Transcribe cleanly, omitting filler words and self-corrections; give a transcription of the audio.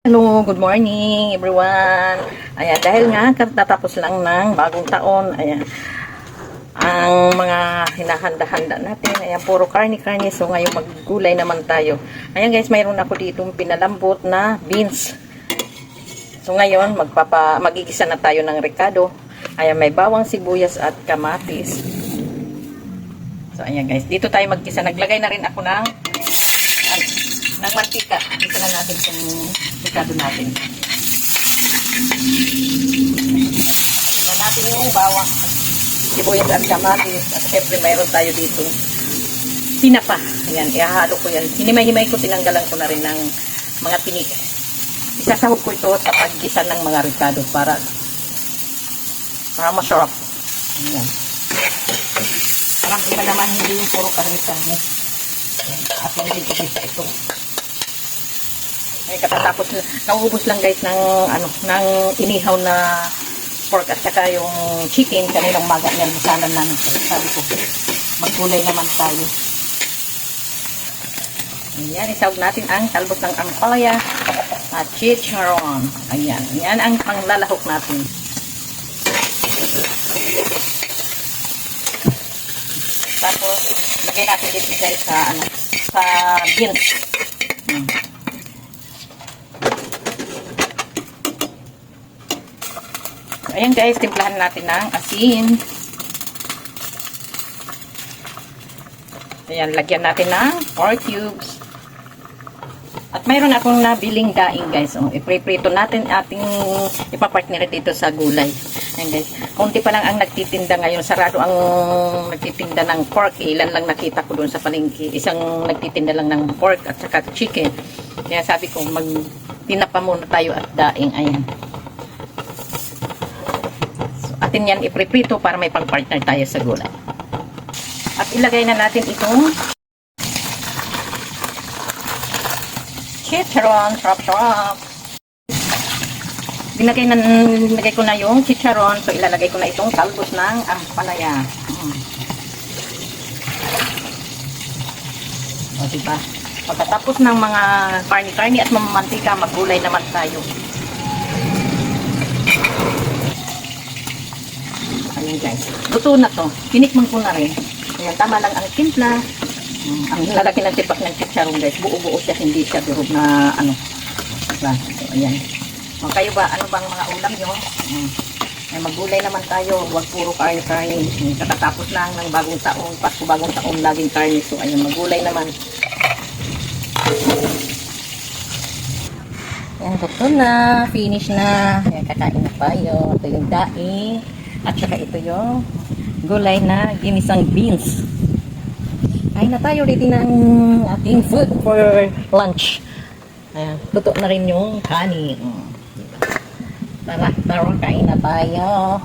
Hello, good morning everyone. Ayan, dahil nga katatapos lang ng bagong taon, ayan, ang mga hinahanda-handa natin, ayan, puro karni-karni. So ngayon maggulay naman tayo. Ayan guys, mayroon ako dito pinalambot na beans. So ngayon, magigisa na tayo ng rekado. Ayan, may bawang, sibuyas at kamatis. So ayan guys, dito tayo maggisa. Naglagay na rin ako ng mantika. Gisa na natin itong rekado natin. Tingnan natin yung bawang, sibuyas at kamatis. At syempre mayroon tayo dito tinapa. Ayan, ihahalo ko yan. Hinimay-himay ko, tinanggalan ko na rin ng mga tinik. Isasahog ko ito sa paggisa ng mga rekado para masarap. Ayan. Parang iba naman, hindi yung puro karne-karne. At hindi ko isa ito. Ay, katatapos, naubos lang guys ng, ng inihaw na pork at saka yung chicken. Kaninang maga niyan, busalan namin. Sabi ko, magkulay naman tayo. Ayan, isawag natin ang talbos ng ampalaya at chicharon. Ayan, yan ang panglalahok natin. Tapos, lagay natin dito guys sa, sa beans. So, ayan guys, timplahan natin ng asin. Ayan, lagyan natin ng pork cubes. At mayroon akong nabiling daing guys. So, ipreprito natin ating ipapartner dito sa gulay. Ayan guys, konti pa lang ang nagtitinda ngayon. Sarado ang nagtitinda ng pork. Ilan lang nakita ko doon sa palengke. Isang nagtitinda lang ng pork at saka chicken. Kaya sabi ko, magtinapa muna tayo at daing. Ayan. So, atin yan ipreprito para may pang-partner tayo sa gulay. At ilagay na natin itong chicharon, sarap-sarap. Nilagay ko na yung chicharon. So, ilalagay ko na itong talbos ng ampalaya. O, diba? Pagkatapos ng mga karni-karni at mamamantika, maggulay naman tayo. Ayan guys. Luto na to. Tinikman ko na rin. Ayan, tama lang ang timpla. Ang lalaki ng tipak ng chicharon guys, buo-buo siya, hindi siya durog na diba? So, ayan. O, kayo ba, ano bang mga ulam nyo? Ay, maggulay naman tayo, huwag puro karne-karne. Katatapos lang ng bagong taon, Pasko bagong taon, laging karne. So, ayan, maggulay naman. Ayan, luto na, finish na. Ayan, kakain na tayo. Ito yung daing. At saka ito yung gulay na ginisang beans. Kain na tayo, ready ng ating food for lunch. Ayan, luto na rin yung kanin. Tara, kain na tayo.